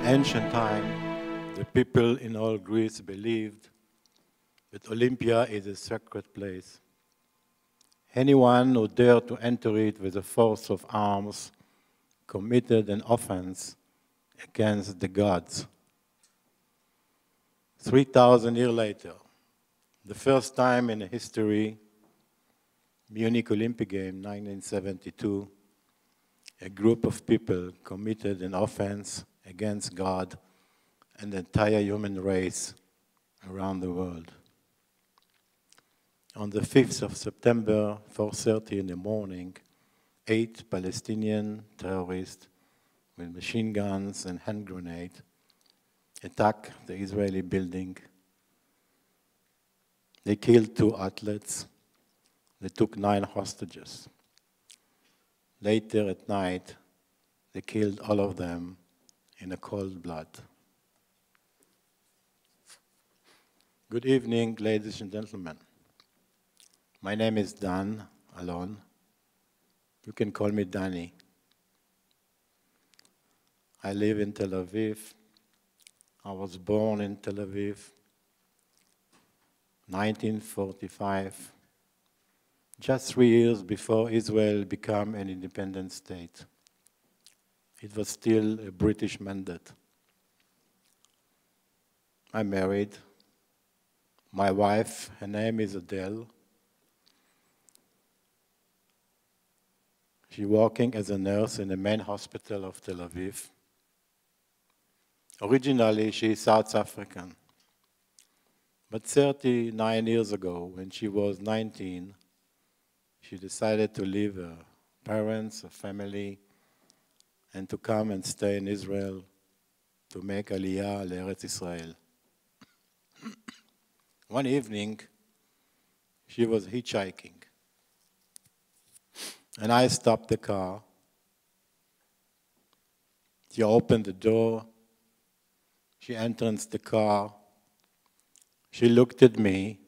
ancient time, the people in all Greece believed that Olympia is a sacred place. Anyone who dared to enter it with a force of arms committed an offense against the gods. 3,000 years later, the first time in history, Munich Olympic Games, 1972, a group of people committed an offense against God and the entire human race around the world. On the 5th of September, 4:30 in the morning, 8 Palestinian terrorists with machine guns and hand grenades attacked the Israeli building. They killed 2 athletes. They took 9 hostages. Later at night, they killed all of them in a cold blood. Good evening, ladies and gentlemen. My name is Dan Alon. You can call me Danny. I live in Tel Aviv. I was born in Tel Aviv, 1945, just 3 years before Israel became an independent state. It was still a British mandate. I'm married. My wife, her name is Adele. She's working as a nurse in the main hospital of Tel Aviv. Originally, she is South African. But 39 years ago, when she was 19, she decided to leave her parents, her family, and to come and stay in Israel to make Aliyah l'Eretz Israel. One evening, she was hitchhiking. And I stopped the car. She opened the door. She entered the car. She looked at me,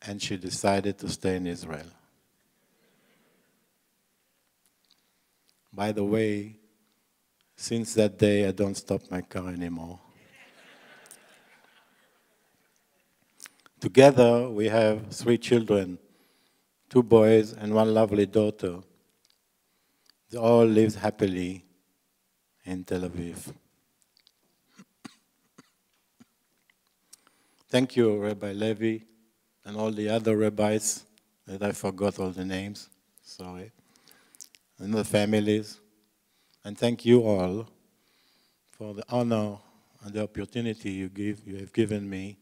and she decided to stay in Israel. By the way, since that day, I don't stop my car anymore. Together, we have 3 children, 2 boys and 1 lovely daughter. They all live happily in Tel Aviv. Thank you, Rabbi Levi, and all the other rabbis that I forgot all the names, sorry, and the families. And thank you all for the honor and the opportunity you have given me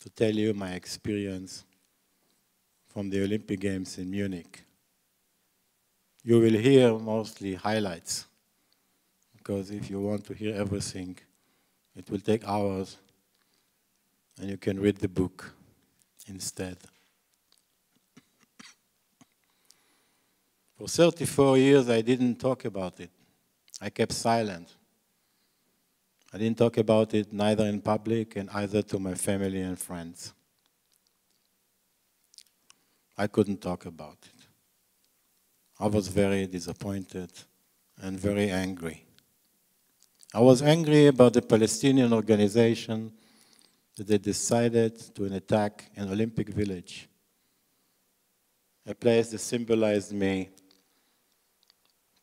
to tell you my experience from the Olympic Games in Munich. You will hear mostly highlights, because if you want to hear everything, it will take hours, and you can read the book instead. For 34 years, I didn't talk about it. I kept silent. I didn't talk about it neither in public and either to my family and friends. I couldn't talk about it. I was very disappointed and very angry. I was angry about the Palestinian organization that they decided to attack an Olympic village, a place that symbolized me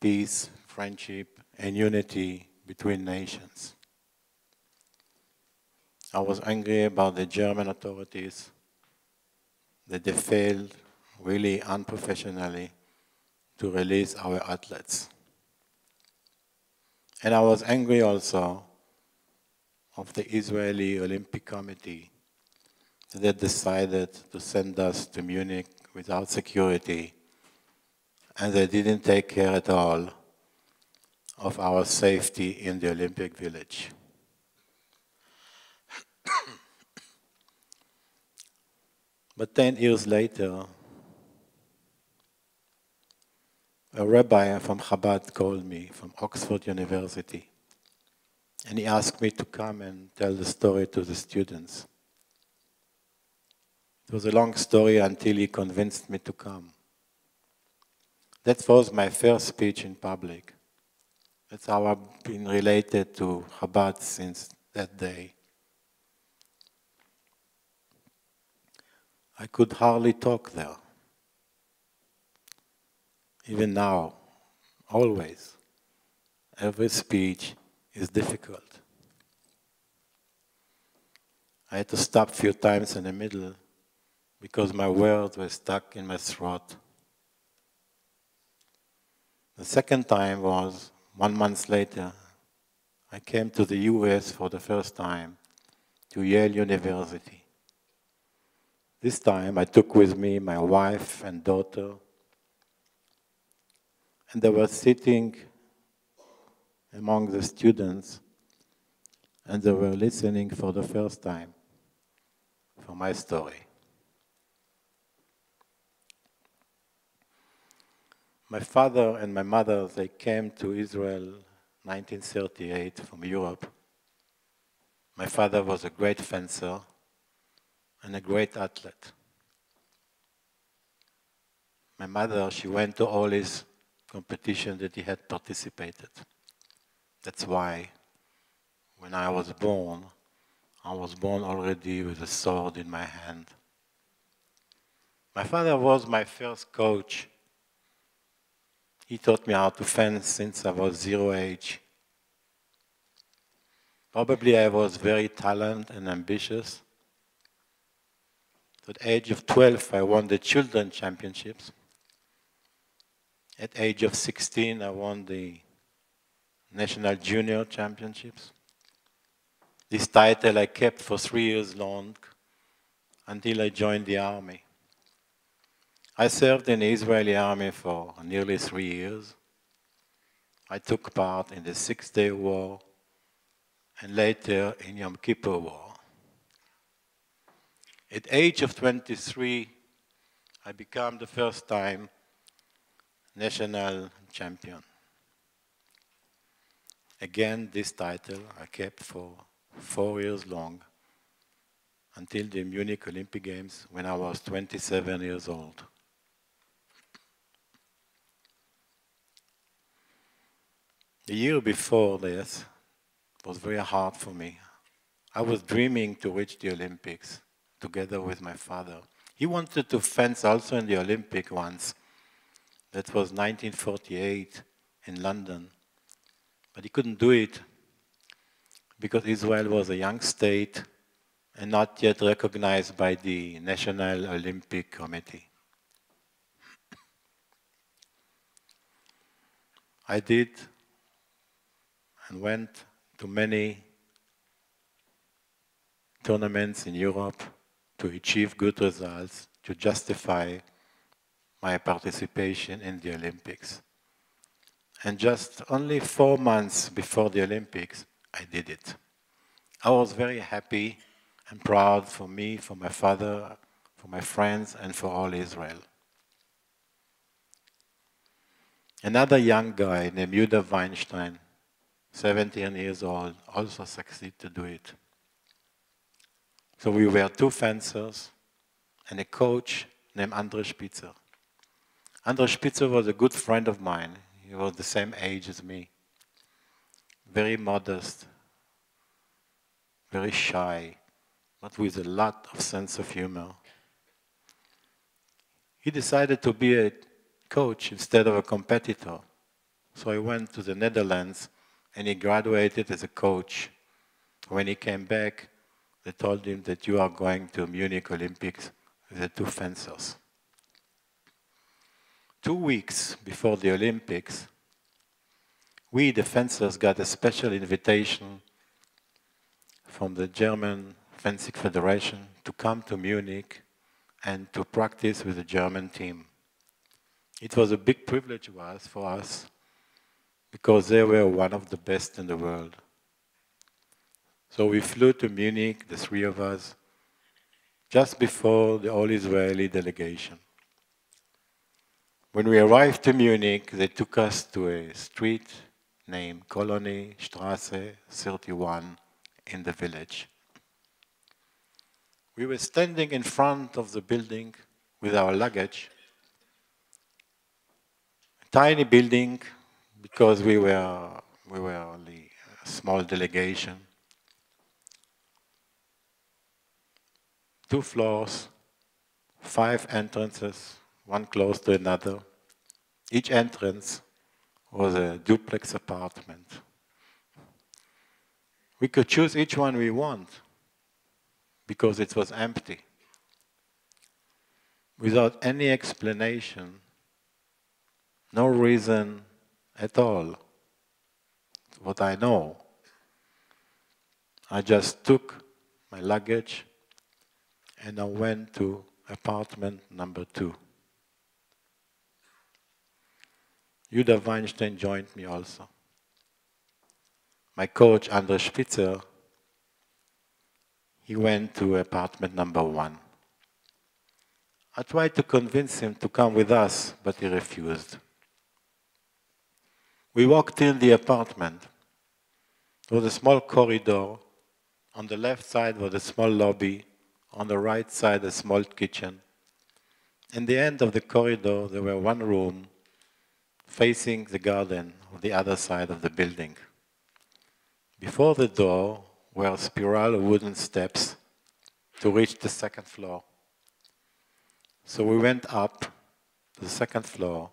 peace, friendship, and unity between nations. I was angry about the German authorities, that they failed really unprofessionally to release our athletes. And I was angry also of the Israeli Olympic Committee that they decided to send us to Munich without security, and they didn't take care at all of our safety in the Olympic Village. But 10 years later, a rabbi from Chabad called me from Oxford University, and he asked me to come and tell the story to the students. It was a long story until he convinced me to come. That was my first speech in public. That's how I've been related to Chabad since that day. I could hardly talk there. Even now, always, every speech is difficult. I had to stop a few times in the middle because my words were stuck in my throat. The second time was 1 month later. I came to the US for the first time, to Yale University. This time I took with me my wife and daughter, and they were sitting among the students, and they were listening for the first time for my story. My father and my mother, they came to Israel 1938 from Europe. My father was a great fencer and a great athlete. My mother, she went to all his competitions that he had participated. That's why when I was born already with a sword in my hand. My father was my first coach. He taught me how to fence since I was 0 age. Probably I was very talented and ambitious. At the age of 12, I won the children championships. At the age of 16, I won the national junior championships. This title I kept for 3 years long until I joined the army. I served in the Israeli army for nearly 3 years. I took part in the Six-Day War and later in Yom Kippur War. At the age of 23, I became the first time national champion. Again, this title I kept for 4 years long until the Munich Olympic Games when I was 27 years old. The year before this was very hard for me. I was dreaming to reach the Olympics together with my father. He wanted to fence also in the Olympic once. That was 1948 in London. But he couldn't do it because Israel was a young state and not yet recognized by the National Olympic Committee. I did and went to many tournaments in Europe to achieve good results, to justify my participation in the Olympics. And just only 4 months before the Olympics, I did it. I was very happy and proud for me, for my father, for my friends, and for all Israel. Another young guy named Judah Weinstein, 17 years old, also succeeded to do it. So we were 2 fencers and a coach named Endre Spitzer. Endre Spitzer was a good friend of mine. He was the same age as me. Very modest, very shy, but with a lot of sense of humor. He decided to be a coach instead of a competitor. So I went to the Netherlands and he graduated as a coach. When he came back, they told him that you are going to Munich Olympics with the 2 fencers. 2 weeks before the Olympics, we, the fencers, got a special invitation from the German Fencing Federation to come to Munich and to practice with the German team. It was a big privilege for us because they were one of the best in the world. So we flew to Munich, the 3 of us, just before the all-Israeli delegation. When we arrived to Munich, they took us to a street named Colony Straße 31 in the village. We were standing in front of the building with our luggage. A tiny building because we were We were only a small delegation. 2 floors, 5 entrances, one close to another. Each entrance was a duplex apartment. We could choose each one we want because it was empty. Without any explanation, no reason at all. What I know, I just took my luggage and I went to apartment number 2. Judah Weinstein joined me also. My coach, Endre Spitzer, he went to apartment number 1. I tried to convince him to come with us, but he refused. We walked in the apartment. There was a small corridor. On the left side was a small lobby. On the right side, a small kitchen. In the end of the corridor, there were one room facing the garden on the other side of the building. Before the door were spiral wooden steps to reach the 2nd floor. So we went up to the 2nd floor.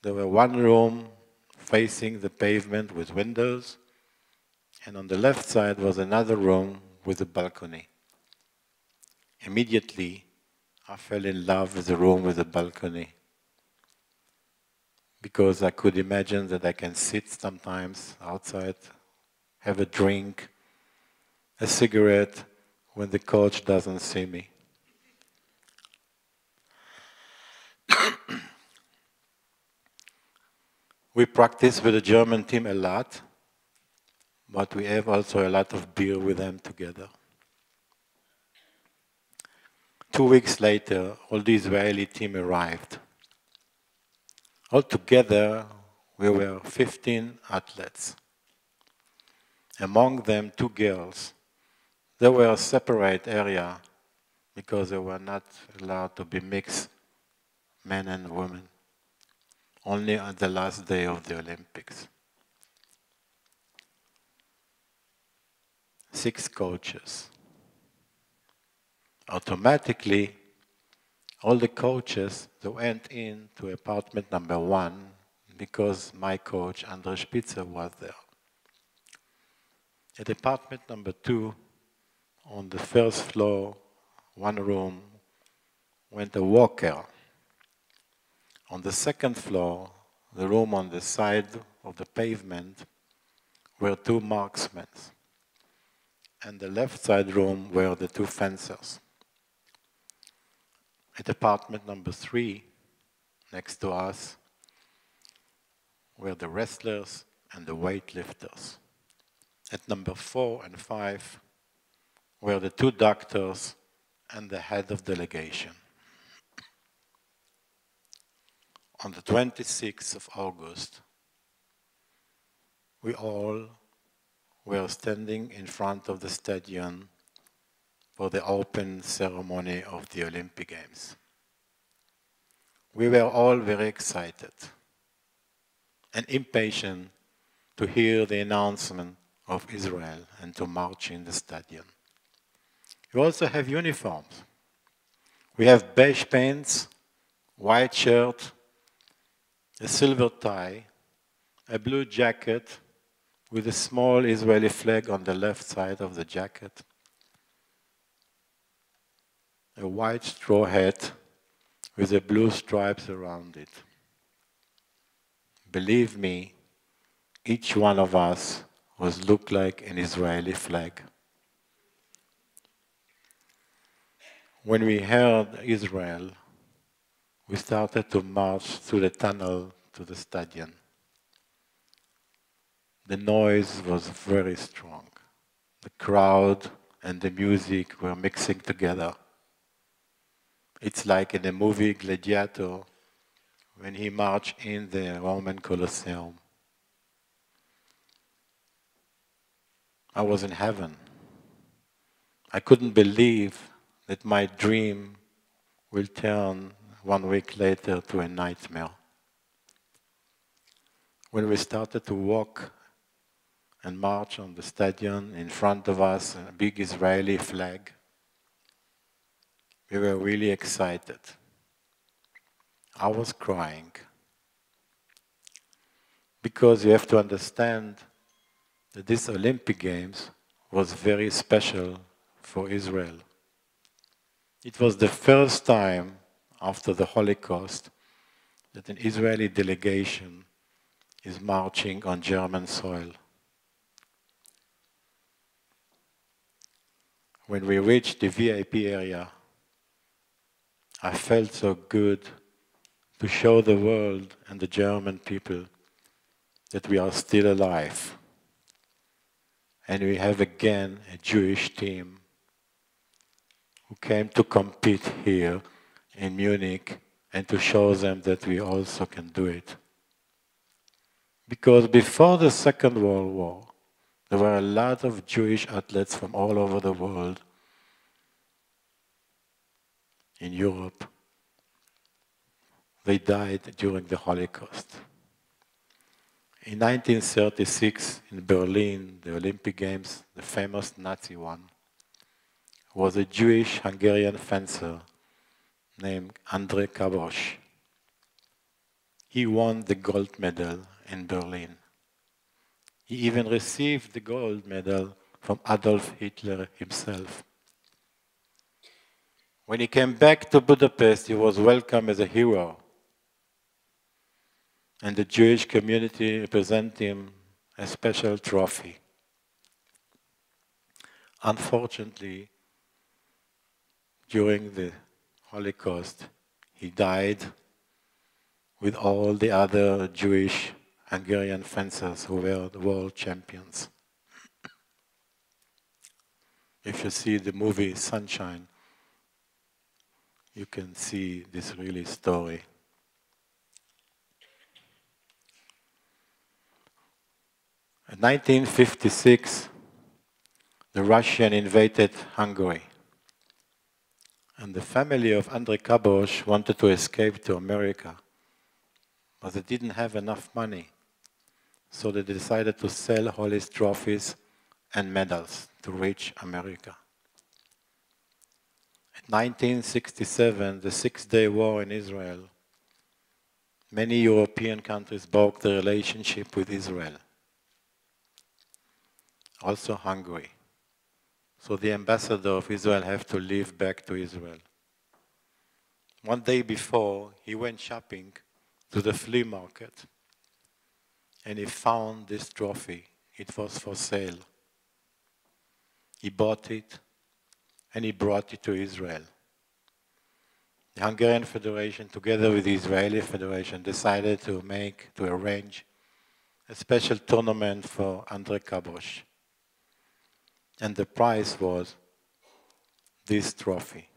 There were one room facing the pavement with windows, and on the left side was another room with a balcony. Immediately, I fell in love with the room with the balcony because I could imagine that I can sit sometimes outside, have a drink, a cigarette when the coach doesn't see me. We practice with the German team a lot, but we have also a lot of beer with them together. 2 weeks later, all the Israeli team arrived. Altogether, we were 15 athletes. Among them, 2 girls. They were a separate area because they were not allowed to be mixed, men and women, only on the last day of the Olympics. 6 coaches. Automatically, all the coaches, they went into apartment number 1 because my coach, Endre Spitzer, was there. At apartment number 2, on the 1st floor, one room, went a walker. On the 2nd floor, the room on the side of the pavement, were 2 marksmen. And the left side room were the 2 fencers. At apartment number 3, next to us, were the wrestlers and the weightlifters. At number 4 and 5 were the 2 doctors and the head of delegation. On the 26th of August, we all were standing in front of the stadium for the open ceremony of the Olympic Games. We were all very excited and impatient to hear the announcement of Israel and to march in the stadium. We also have uniforms. We have beige pants, white shirt, a silver tie, a blue jacket with a small Israeli flag on the left side of the jacket, a white straw hat with the blue stripes around it. Believe me, each one of us was looked like an Israeli flag. When we heard Israel, we started to march through the tunnel to the stadium. The noise was very strong. The crowd and the music were mixing together. It's like in the movie Gladiator, when he marched in the Roman Colosseum. I was in heaven. I couldn't believe that my dream will turn 1 week later to a nightmare. When we started to walk and march on the stadium. In front of us, a big Israeli flag. We were really excited. I was crying. Because you have to understand that this Olympic Games was very special for Israel. It was the first time after the Holocaust that an Israeli delegation is marching on German soil. When we reached the VIP area, I felt so good to show the world and the German people that we are still alive. And we have again a Jewish team who came to compete here in Munich and to show them that we also can do it. Because before the Second World War, there were a lot of Jewish athletes from all over the world in Europe. They died during the Holocaust. In 1936, in Berlin, the Olympic Games, the famous Nazi one, was a Jewish Hungarian fencer named Endre Kabos. He won the gold medal in Berlin. He even received the gold medal from Adolf Hitler himself. When he came back to Budapest, he was welcomed as a hero. And the Jewish community presented him a special trophy. Unfortunately, during the Holocaust, he died with all the other Jewish Hungarian fencers who were the world champions. If you see the movie Sunshine, you can see this really story. In 1956, the Russians invaded Hungary. And the family of Endre Kabos wanted to escape to America, but they didn't have enough money. So they decided to sell all his trophies and medals to reach America. In 1967, the Six-Day War in Israel, many European countries broke the relationship with Israel. Also Hungary. So the ambassador of Israel had to leave back to Israel. One day before, he went shopping to the flea market and he found this trophy. It was for sale. He bought it and he brought it to Israel. The Hungarian Federation, together with the Israeli Federation, decided to arrange a special tournament for Endre Kabos. And the prize was this trophy.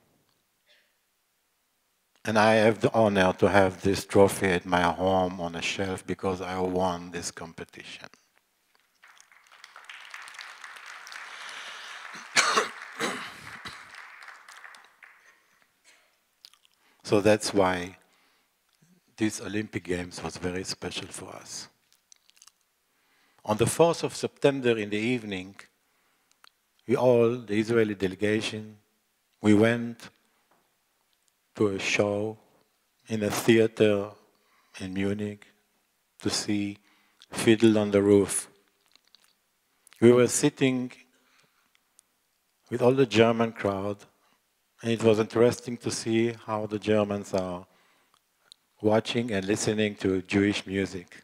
And I have the honor to have this trophy at my home on a shelf because I won this competition. So that's why this Olympic Games was very special for us. On the 4th of September in the evening, the Israeli delegation, we went to a show in a theater in Munich to see Fiddle on the Roof. We were sitting with all the German crowd, and it was interesting to see how the Germans are watching and listening to Jewish music.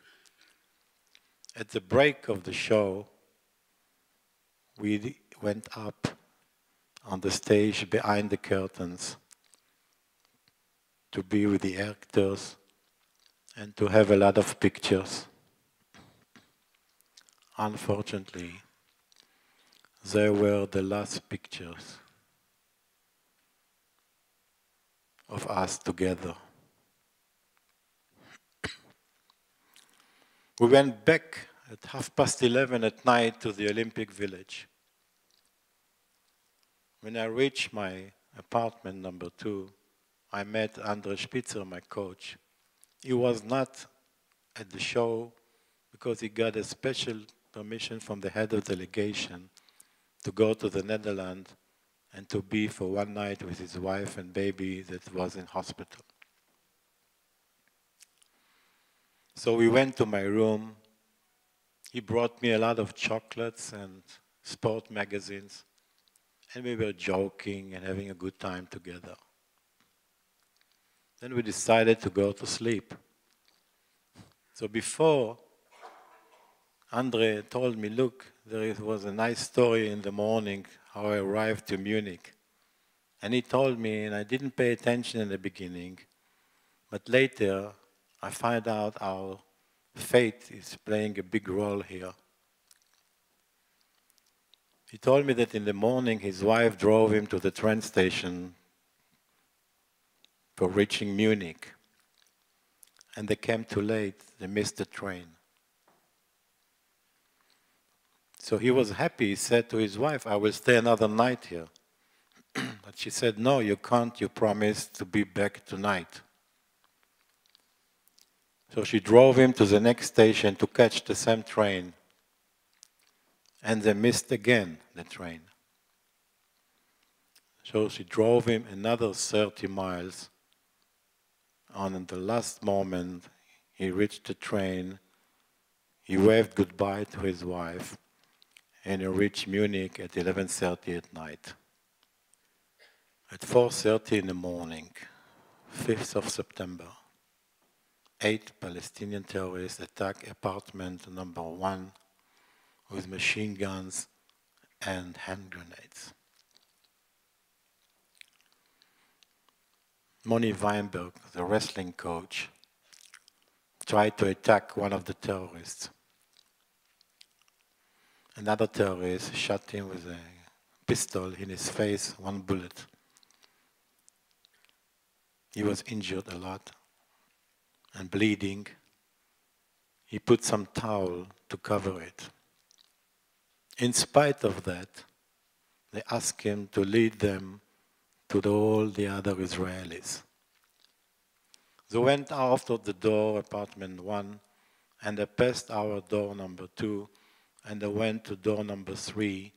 At the break of the show, we went up on the stage behind the curtains to be with the actors and to have a lot of pictures. Unfortunately, they were the last pictures of us together. We went back at 11:30 at night to the Olympic Village. When I reached my apartment number 2, I met Endre Spitzer, my coach. He was not at the show because he got a special permission from the head of delegation to go to the Netherlands and to be for one night with his wife and baby that was in hospital. So we went to my room. He brought me a lot of chocolates and sport magazines, and we were joking and having a good time together. Then we decided to go to sleep. So before, Endre told me, look, there was a nice story in the morning how I arrived to Munich. And he told me, and I didn't pay attention in the beginning, but later I find out how fate is playing a big role here. He told me that in the morning his wife drove him to the train station for reaching Munich. And they came too late, they missed the train. So he was happy, he said to his wife, I will stay another night here. But she said, no, you can't, you promised to be back tonight. So she drove him to the next station to catch the same train. And they missed again the train. So she drove him another 30 miles. And in the last moment, he reached the train. He waved goodbye to his wife. And he reached Munich at 11:30 at night. At 4:30 in the morning, 5th of September, 8 Palestinian terrorists attacked apartment number 1 with machine guns and hand grenades. Moni Weinberg, the wrestling coach, tried to attack one of the terrorists. Another terrorist shot him with a pistol in his face, 1 bullet. He was injured a lot and bleeding. He put some towel to cover it. In spite of that, they asked him to lead them to all the other Israelis. They went out of the door, apartment 1, and they passed our door number 2, and they went to door number 3,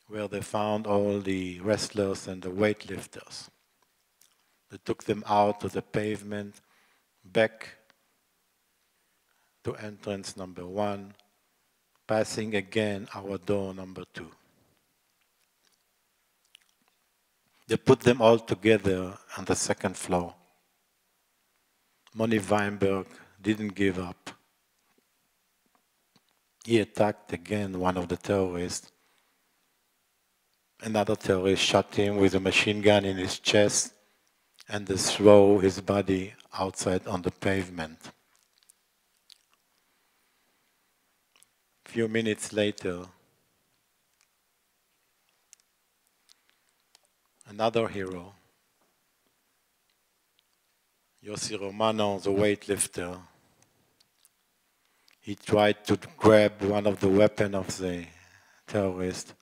where they found all the wrestlers and the weightlifters. They took them out to the pavement, back to entrance number 1, passing again our door number 2. They put them all together on the 2nd floor. Moni Weinberg didn't give up. He attacked again one of the terrorists. Another terrorist shot him with a machine gun in his chest and they threw his body outside on the pavement. A few minutes later, another hero, Yossi Romano, the weightlifter, he tried to grab one of the weapons of the terrorist.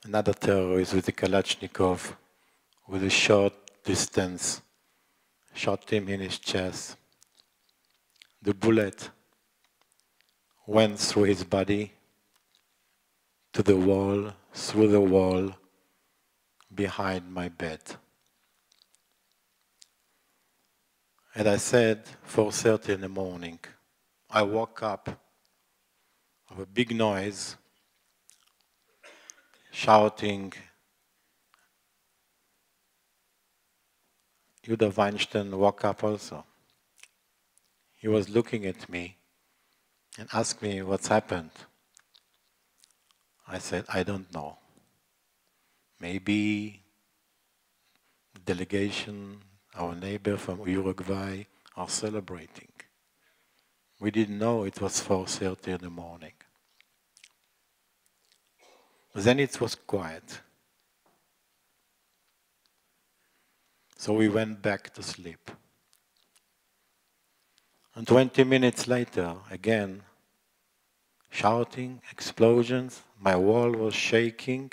Another terrorist with a Kalashnikov, with a short distance, shot him in his chest. The bullet went through his body, to the wall, through the wall, behind my bed. And I said, 4:30 in the morning, I woke up of a big noise, shouting. Judah Weinstein woke up also. He was looking at me and asked me what's happened. I said, I don't know. Maybe the delegation, our neighbor from Uruguay, are celebrating. We didn't know it was 4:30 in the morning. Then it was quiet. So we went back to sleep. And 20 minutes later, again, shouting, explosions, my wall was shaking,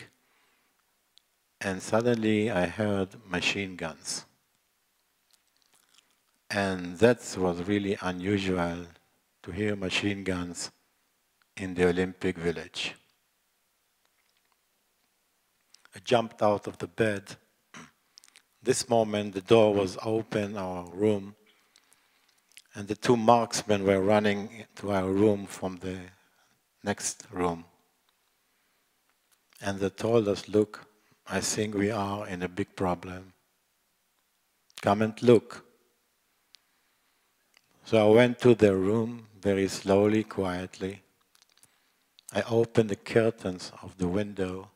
and suddenly I heard machine guns. And that was really unusual to hear machine guns in the Olympic Village. I jumped out of the bed. This moment the door was open, our room, and the two marksmen were running into our room from the next room. And they told us, look, I think we are in a big problem. Come and look. So I went to their room very slowly, quietly. I opened the curtains of the window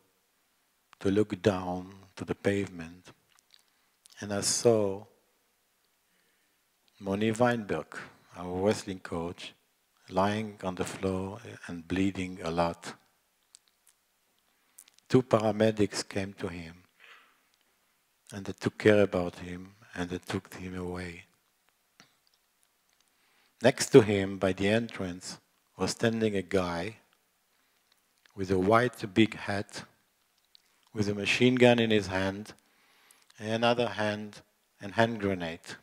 to look down to the pavement. And I saw Moni Weinberg, our wrestling coach, lying on the floor and bleeding a lot. Two paramedics came to him, and they took care about him, and they took him away. Next to him, by the entrance, was standing a guy with a white big hat, with a machine gun in his hand, and another hand, and hand grenade.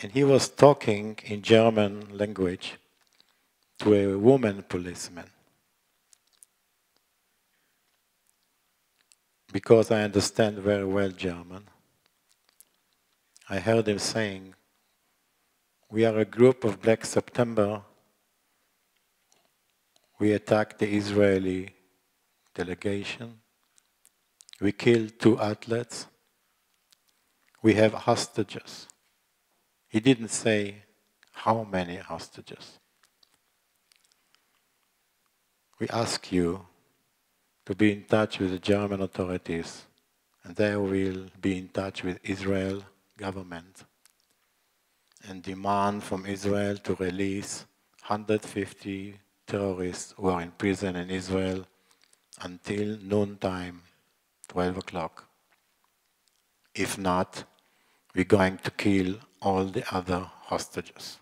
And he was talking in German language to a woman policeman. Because I understand very well German, I heard him saying, we are a group of Black September. We attacked the Israeli delegation. We killed 2 athletes. We have hostages. He didn't say how many hostages. We ask you to be in touch with the German authorities, and they will be in touch with Israel government and demand from Israel to release 150 terrorists who are in prison in Israel until noontime, 12 o'clock. If not, we're going to kill all the other hostages.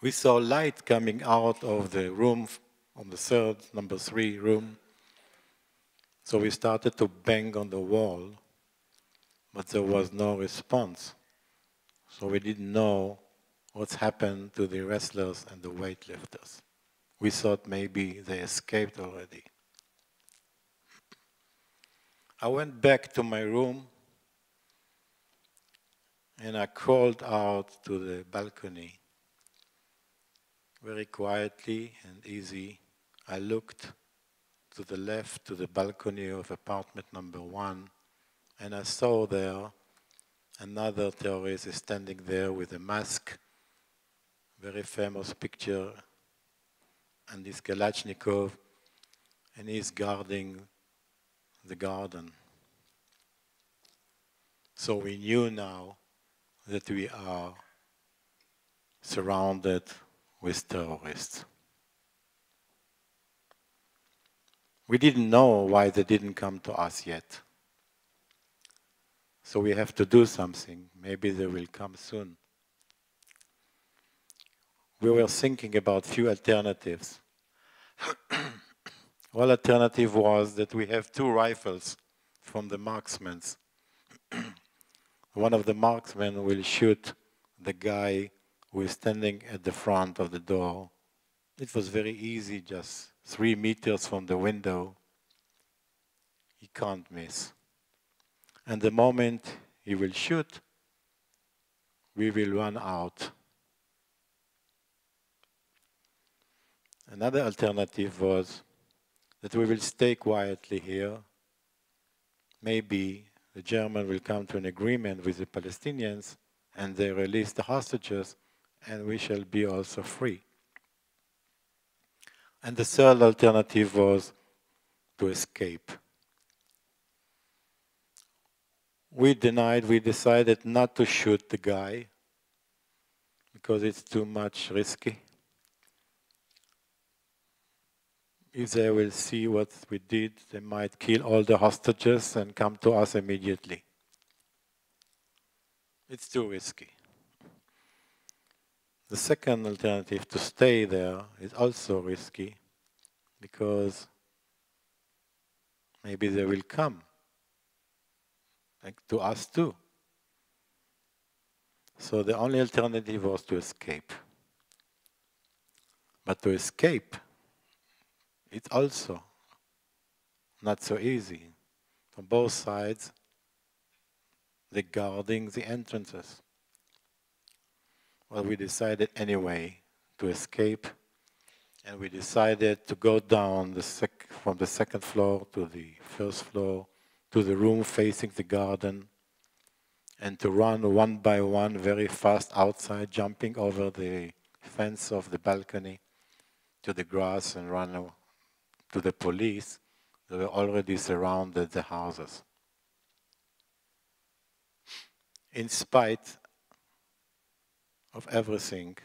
We saw light coming out of the room on the number 3 room. So we started to bang on the wall, but there was no response. So we didn't know what's happened to the wrestlers and the weightlifters. We thought maybe they escaped already. I went back to my room and I crawled out to the balcony. Very quietly and easy, I looked to the left to the balcony of apartment number 1, and I saw there another terrorist is standing there with a mask, very famous picture, and this Kalashnikov, and he's guarding the garden. So we knew now that we are surrounded with terrorists. We didn't know why they didn't come to us yet. So we have to do something. Maybe they will come soon. We were thinking about few alternatives. One alternative was that we have 2 rifles from the marksmen. One of the marksmen will shoot the guy who is standing at the front of the door. It was very easy, just 3 meters from the window. He can't miss. And the moment he will shoot, we will run out. Another alternative was that we will stay quietly here. Maybe the Germans will come to an agreement with the Palestinians and they release the hostages and we shall be also free. And the third alternative was to escape. We decided not to shoot the guy because it's too much risky. If they will see what we did, they might kill all the hostages and come to us immediately. It's too risky. The second alternative, to stay there, is also risky because maybe they will come, like to us too. So the only alternative was to escape. But to escape, it's also not so easy. From both sides, they're guarding the entrances. Well, we decided anyway to escape, and we decided to go down from the second floor to the first floor, to the room facing the garden, and to run one by one very fast outside, jumping over the fence of the balcony to the grass and run to the police. They were already surrounded the houses. In spite of everything,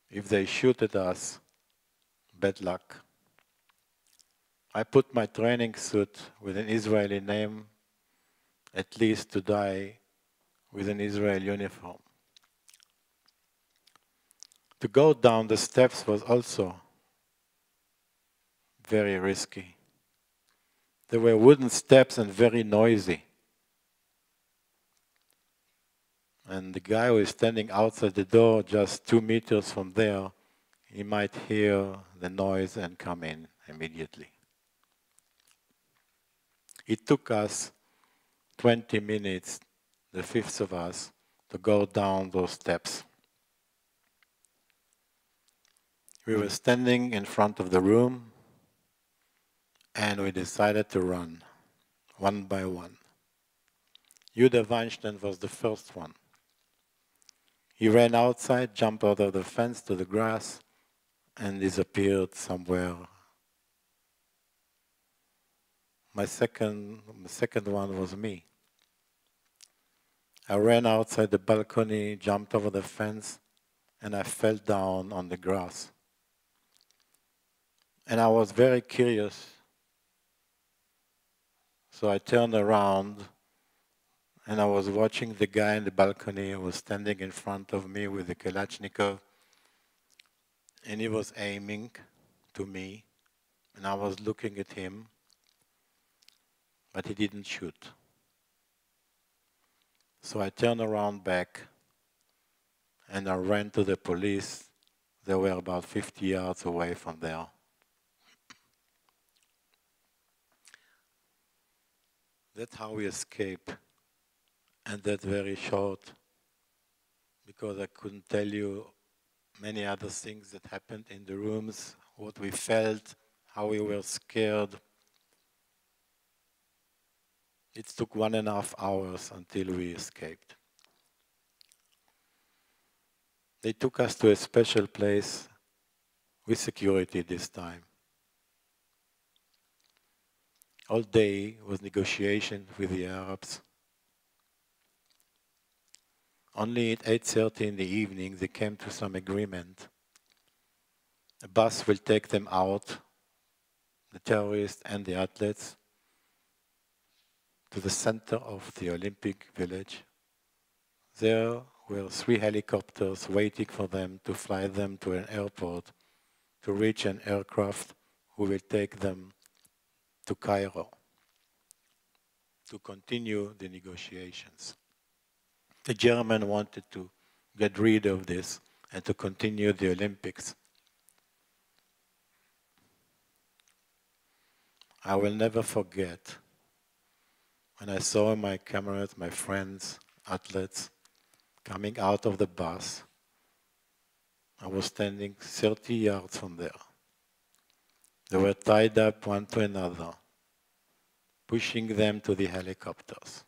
if they shoot at us, bad luck. I put my training suit with an Israeli name, at least to die with an Israeli uniform. To go down the steps was also very risky. There were wooden steps and very noisy. And the guy who is standing outside the door, just 2 meters from there, he might hear the noise and come in immediately. It took us 20 minutes, the fifth of us, to go down those steps. We were standing in front of the room, and we decided to run, one by one. Judah Weinstein was the first one. He ran outside, jumped out of the fence to the grass, and disappeared somewhere. My second one was me. I ran outside the balcony, jumped over the fence, and I fell down on the grass. And I was very curious, so I turned around, and I was watching the guy in the balcony who was standing in front of me with a Kalashnikov, and he was aiming to me, and I was looking at him, but he didn't shoot. So I turned around back, and I ran to the police. They were about 50 yards away from there. That's how we escaped. And that's very short, because I couldn't tell you many other things that happened in the rooms, what we felt, how we were scared. It took 1.5 hours until we escaped. They took us to a special place with security this time. All day was negotiation with the Arabs. Only at 8:30 in the evening they came to some agreement. A bus will take them out, the terrorists and the athletes, to the center of the Olympic Village. There were 3 helicopters waiting for them to fly them to an airport to reach an aircraft who will take them to Cairo to continue the negotiations. The Germans wanted to get rid of this and to continue the Olympics. I will never forget when I saw my comrades, my friends, athletes, coming out of the bus. I was standing 30 yards from there. They were tied up one to another, pushing them to the helicopters.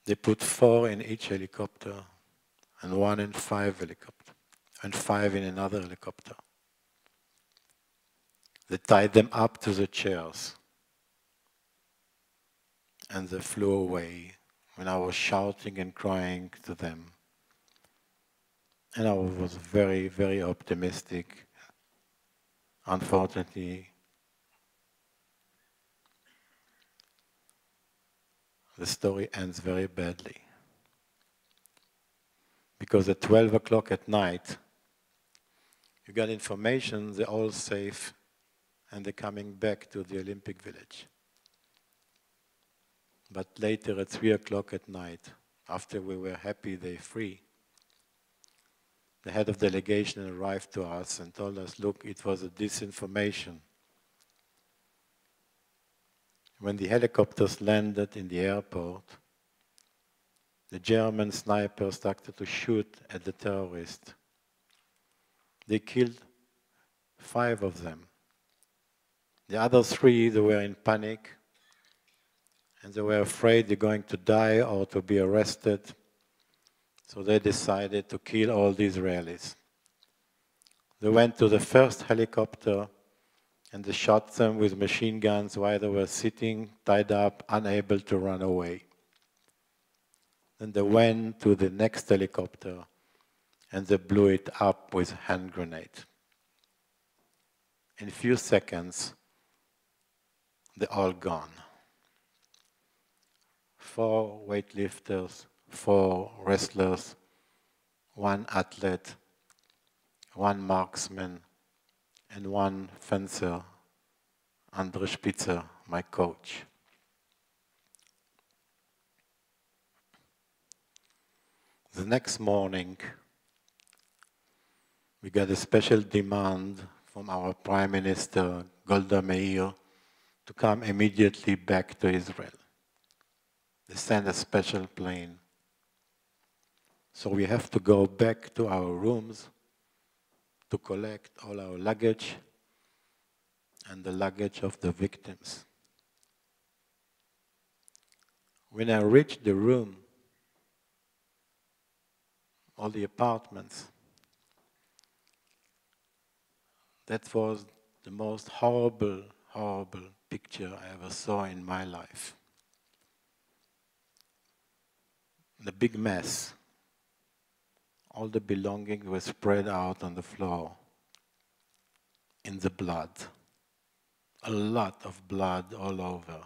They put 4 in each helicopter, and 1 in 5 helicopters, and 5 in another helicopter. They tied them up to the chairs, and they flew away when I was shouting and crying to them. And I was very, very optimistic. Unfortunately, the story ends very badly. Because at 12 o'clock at night, you got information they're all safe and they're coming back to the Olympic Village. But later at 3 o'clock at night, after we were happy they're free, the head of delegation arrived to us and told us, look, it was a disinformation. When the helicopters landed in the airport, the German snipers started to shoot at the terrorists. They killed 5 of them. The other 3, they were in panic, and they were afraid they're going to die or to be arrested. So they decided to kill all the Israelis. They went to the first helicopter and they shot them with machine guns while they were sitting, tied up, unable to run away. Then they went to the next helicopter and they blew it up with a hand grenade. In a few seconds, they're all gone. 4 weightlifters, 4 wrestlers, 1 athlete, 1 marksman, and 1 fencer, Endre Spitzer, my coach. The next morning, we got a special demand from our Prime Minister, Golda Meir, to come immediately back to Israel. They sent a special plane. So we have to go back to our rooms to collect all our luggage and the luggage of the victims. When I reached the room, all the apartments, that was the most horrible, horrible picture I ever saw in my life. The big mess. All the belongings were spread out on the floor in the blood. A lot of blood all over.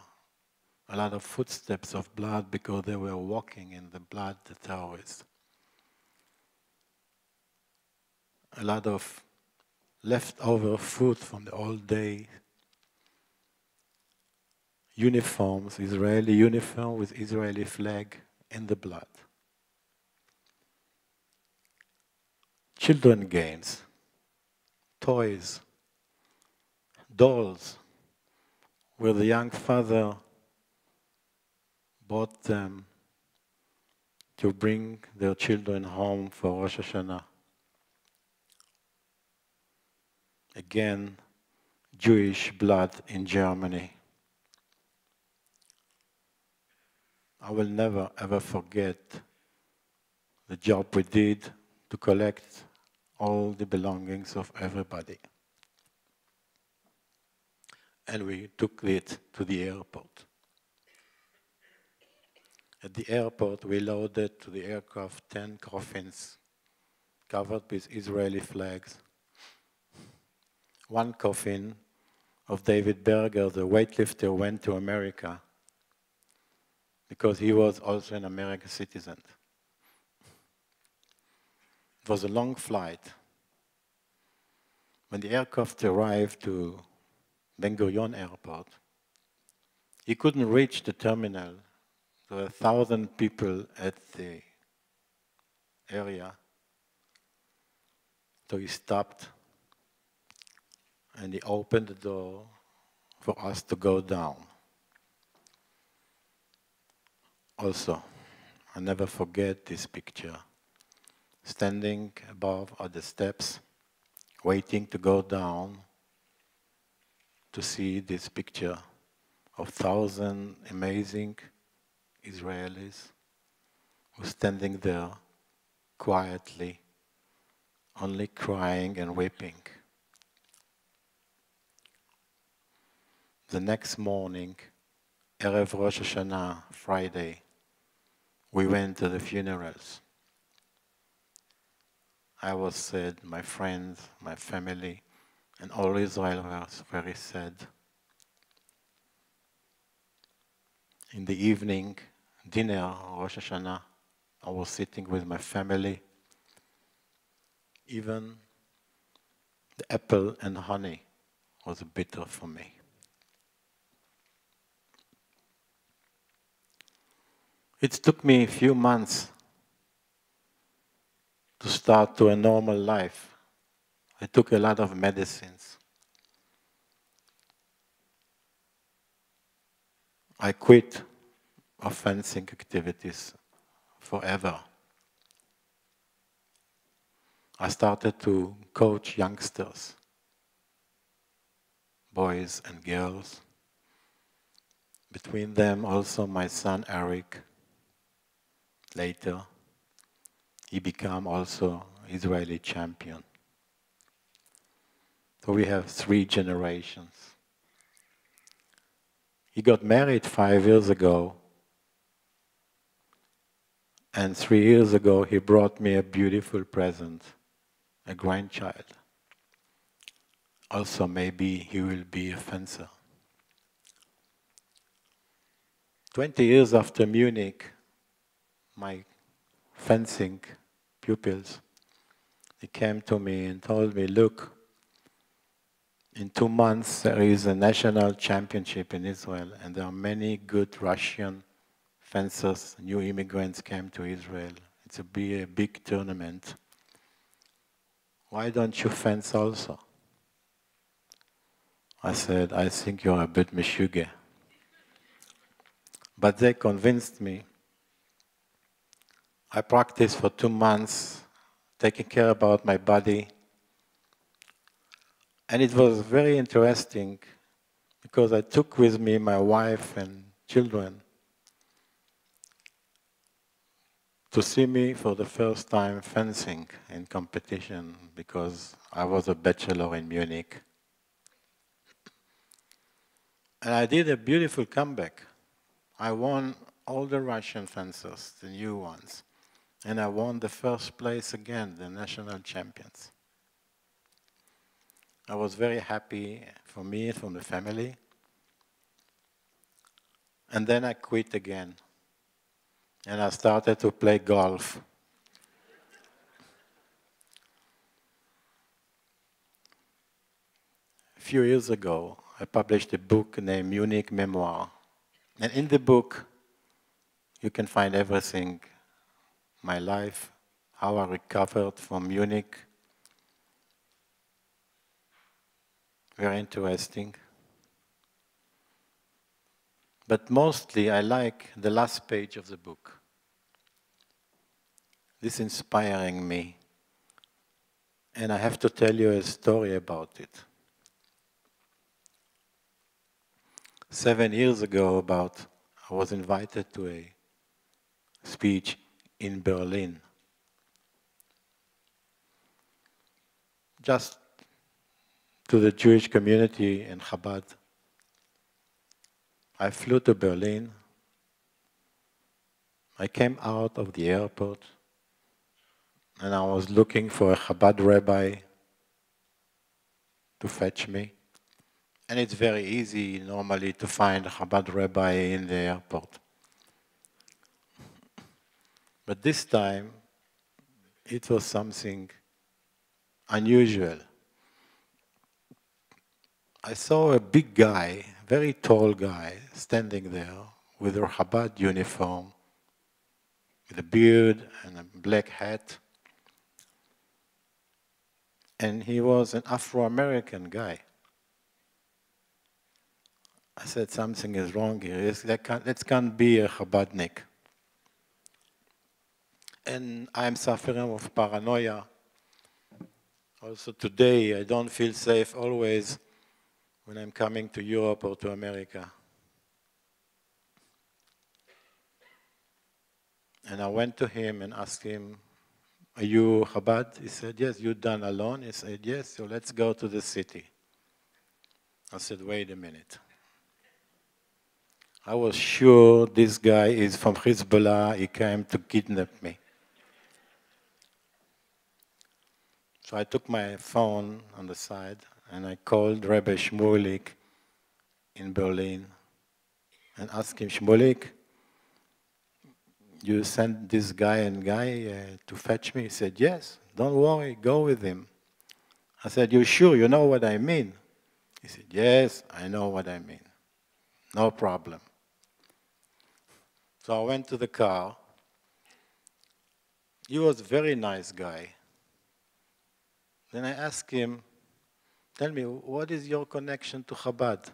A lot of footsteps of blood because they were walking in the blood, the terrorists. A lot of leftover food from the old day. Uniforms, Israeli uniform with Israeli flag in the blood. Children games, toys, dolls, where the young father bought them to bring their children home for Rosh Hashanah. Again, Jewish blood in Germany. I will never ever forget the job we did to collect all the belongings of everybody. And we took it to the airport. At the airport, we loaded to the aircraft 10 coffins covered with Israeli flags. 1 coffin of David Berger, the weightlifter, went to America because he was also an American citizen. It was a long flight. When the aircraft arrived to Ben Gurion Airport, he couldn't reach the terminal. There were 1,000 people at the area. So he stopped and he opened the door for us to go down. Also, I never forget this picture. Standing above at the steps, waiting to go down to see this picture of 1,000 amazing Israelis who standing there quietly, only crying and weeping. The next morning, Erev Rosh Hashanah, Friday, we went to the funerals. I was sad, my friends, my family, and all Israel was very sad. In the evening, dinner, Rosh Hashanah, I was sitting with my family. Even the apple and honey was bitter for me. It took me a few months to start to a normal life. I took a lot of medicines. I quit fencing activities forever. I started to coach youngsters, boys and girls. Between them also my son Eric. Later, he became also Israeli champion. So we have 3 generations. He got married 5 years ago, and 3 years ago he brought me a beautiful present, a grandchild. Also maybe he will be a fencer. 20 years after Munich, my fencing pupils, they came to me and told me, look, in 2 months there is a national championship in Israel, and there are many good Russian fencers, new immigrants came to Israel. It's a big tournament. Why don't you fence also? I said, I think you're a bit meshuge. But they convinced me. I practiced for 2 months, taking care about my body. And it was very interesting because I took with me my wife and children to see me for the first time fencing in competition because I was a bachelor in Munich. And I did a beautiful comeback. I won all the Russian fencers, the new ones. And I won the first place again, the national champions. I was very happy for me and for the family. And then I quit again. And I started to play golf. A few years ago, I published a book named Munich Memoir. And in the book, you can find everything. My life, how I recovered from Munich. Very interesting. But mostly I like the last page of the book. This is inspiring me. And I have to tell you a story about it. 7 years ago, I was invited to a speech in Berlin. Just to the Jewish community in Chabad. I flew to Berlin. I came out of the airport and I was looking for a Chabad rabbi to fetch me. And it's very easy normally to find a Chabad rabbi in the airport. But this time, it was something unusual. I saw a big guy, very tall guy, standing there with a Chabad uniform, with a beard and a black hat. And he was an Afro-American guy. I said, something is wrong here. That can't be a Chabadnik. And I'm suffering of paranoia. Also today, I don't feel safe always when I'm coming to Europe or to America. And I went to him and asked him, are you Chabad? He said, yes. You Dan Alon? He said, yes. So let's go to the city. I said, wait a minute. I was sure this guy is from Hezbollah. He came to kidnap me. So I took my phone on the side and I called Rabbi Shmulik in Berlin and asked him, Shmulik, you sent this guy to fetch me? He said, yes, don't worry, go with him. I said, you sure? You know what I mean? He said, yes, I know what I mean. No problem. So I went to the car. He was a very nice guy. Then I asked him, tell me, what is your connection to Chabad?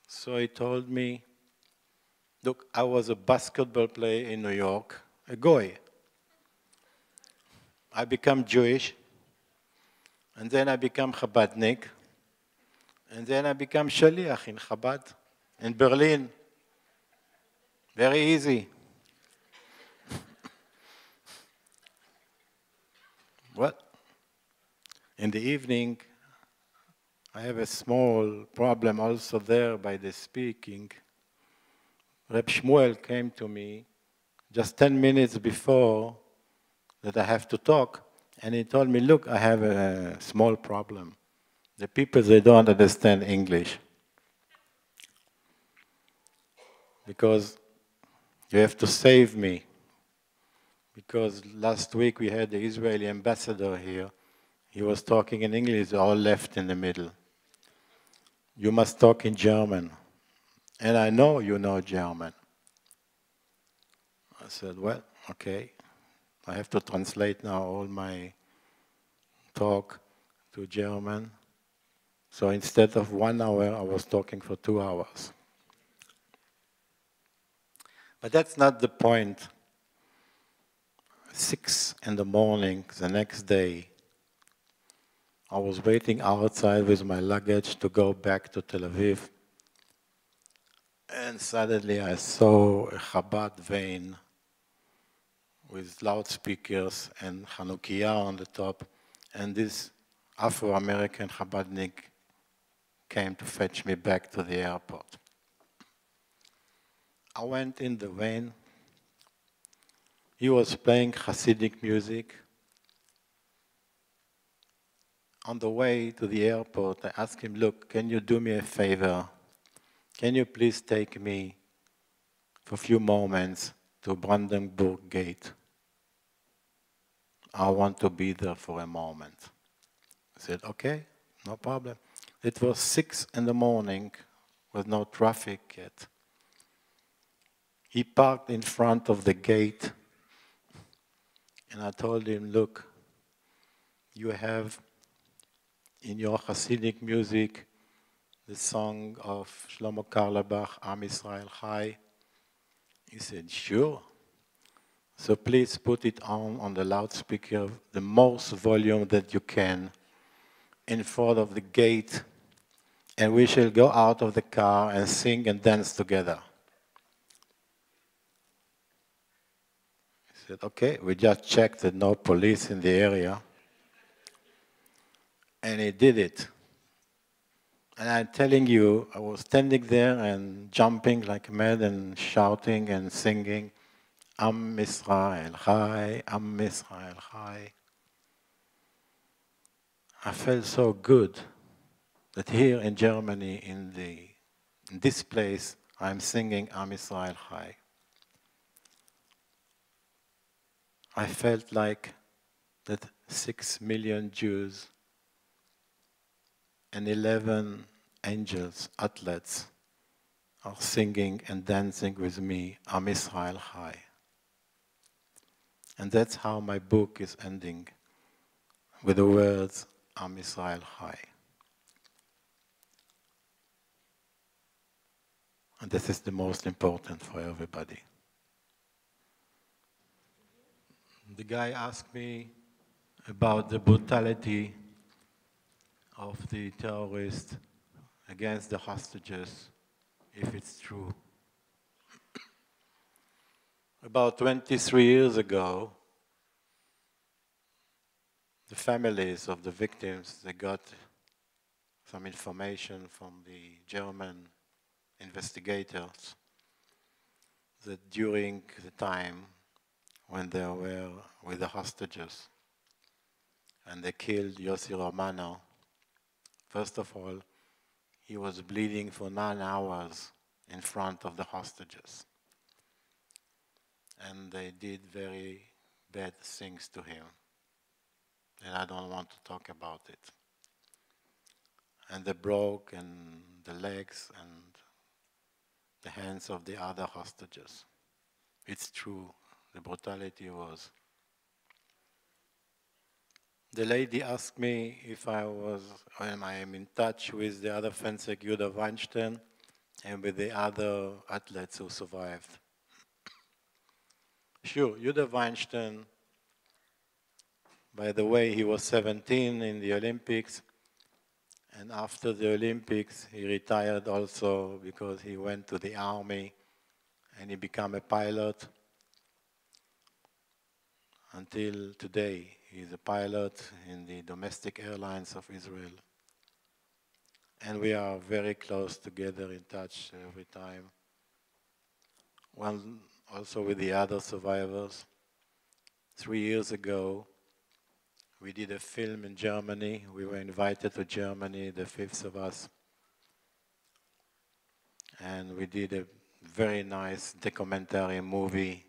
So he told me, look, I was a basketball player in New York, a goy. I became Jewish, and then I became Chabadnik, and then I became Shaliach in Chabad, in Berlin. Very easy. Well, in the evening, I have a small problem also there by the speaking. Reb Shmuel came to me just 10 minutes before that I have to talk, and he told me, look, I have a small problem. The people, they don't understand English. Because you have to save me. Because last week we had the Israeli ambassador here. He was talking in English, they all left in the middle. You must talk in German. And I know you know German. I said, well, okay. I have to translate now all my talk to German. So instead of 1 hour, I was talking for 2 hours. But that's not the point. 6 in the morning, the next day, I was waiting outside with my luggage to go back to Tel Aviv. And suddenly I saw a Chabad van with loudspeakers and Chanukiah on the top. And this Afro-American Chabadnik came to fetch me back to the airport. I went in the van. He was playing Hasidic music. On the way to the airport, I asked him, look, can you do me a favor? Can you please take me for a few moments to Brandenburg Gate? I want to be there for a moment. I said, okay, no problem. It was 6 in the morning with no traffic yet. He parked in front of the gate, and I told him, look, you have in your Hasidic music the song of Shlomo Karlebach, Am Yisrael Chai. He said, sure. So please put it on the loudspeaker, the most volume that you can, in front of the gate, and we shall go out of the car and sing and dance together. He said, okay, we just checked that no police in the area. And he did it. And I'm telling you, I was standing there and jumping like mad and shouting and singing, Am Yisrael Chai, Am Yisrael Chai. I felt so good that here in Germany, in this place, I'm singing Am Yisrael Chai. I felt like that 6 million Jews and 11 angels, athletes, are singing and dancing with me, Am Yisrael Chai. And that's how my book is ending, with the words, Am Yisrael Chai. And this is the most important for everybody. The guy asked me about the brutality of the terrorists against the hostages, if it's true. About 23 years ago, the families of the victims, they got some information from the German investigators that during the time when they were with the hostages and they killed Yossi Romano, first of all, he was bleeding for 9 hours in front of the hostages. And they did very bad things to him. And I don't want to talk about it. And they broke and the legs and the hands of the other hostages. It's true, the brutality was. The lady asked me if I am in touch with the other fencer, Judah Weinstein, and with the other athletes who survived. Sure, Judah Weinstein, by the way, he was 17 in the Olympics, and after the Olympics, he retired also because he went to the army and he became a pilot. Until today, he's a pilot in the domestic airlines of Israel. And we are very close together, in touch every time. One also with the other survivors. 3 years ago, we did a film in Germany. We were invited to Germany, the 5th of us. And we did a very nice documentary movie.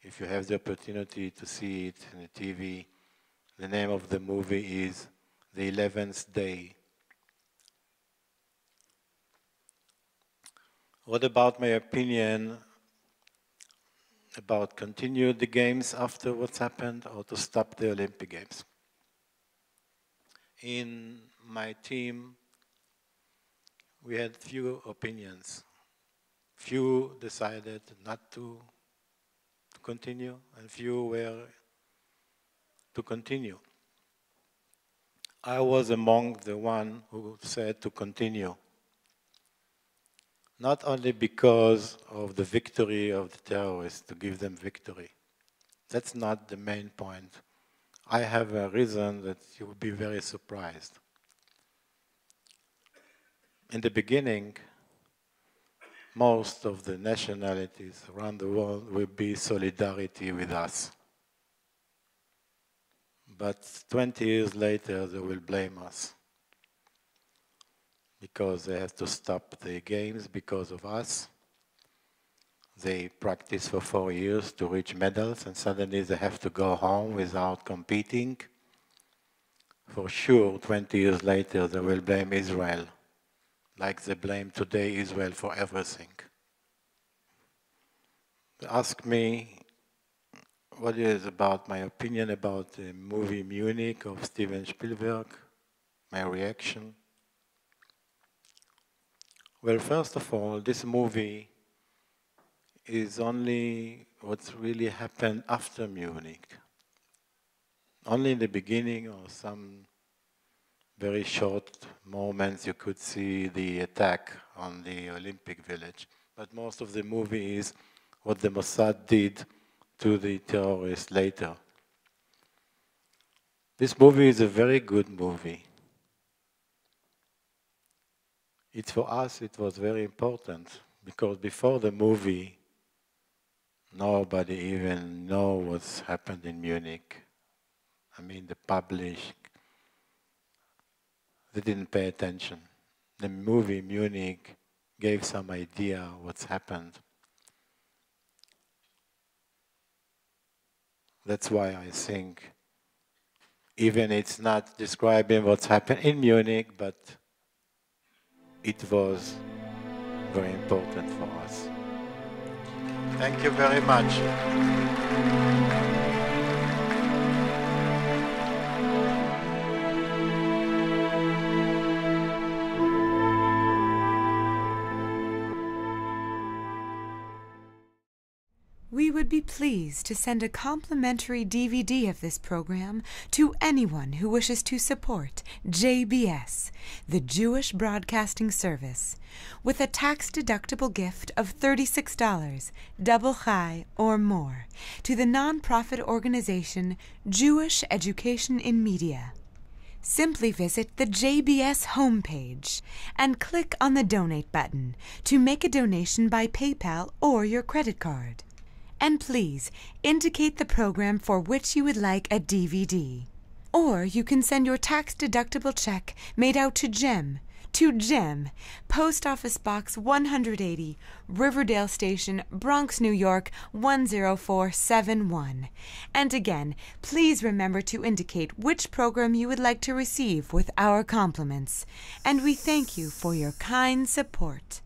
If you have the opportunity to see it on the TV, the name of the movie is The 11th Day. What about my opinion about continue the games after what's happened or to stop the Olympic Games? In my team, we had few opinions. Few decided not to continue, and few were to continue. I was among the one who said to continue. Not only because of the victory of the terrorists, to give them victory. That's not the main point. I have a reason that you will be very surprised. In the beginning, most of the nationalities around the world will be solidarity with us. But 20 years later, they will blame us because they have to stop the games because of us. They practice for 4 years to reach medals, and suddenly they have to go home without competing. For sure, 20 years later, they will blame Israel, like they blame today Israel for everything. They ask me what is about my opinion about the movie Munich of Steven Spielberg, my reaction. Well, first of all, this movie is only what's really happened after Munich. Only in the beginning or some very short moments you could see the attack on the Olympic Village. But most of the movie is what the Mossad did to the terrorists later. This movie is a very good movie. For us, it was very important, because before the movie, nobody even know what's happened in Munich. I mean, the public, they didn't pay attention. The movie Munich gave some idea what's happened. That's why I think, even it's not describing what's happened in Munich, but it was very important for us. Thank you very much. We would be pleased to send a complimentary DVD of this program to anyone who wishes to support JBS, the Jewish Broadcasting Service, with a tax-deductible gift of $36, double chai or more, to the non-profit organization Jewish Education in Media. Simply visit the JBS homepage and click on the Donate button to make a donation by PayPal or your credit card. And please indicate the program for which you would like a DVD. Or you can send your tax-deductible check made out to Jem, Post Office Box 180, Riverdale Station, Bronx, New York 10471. And again, please remember to indicate which program you would like to receive with our compliments. And we thank you for your kind support.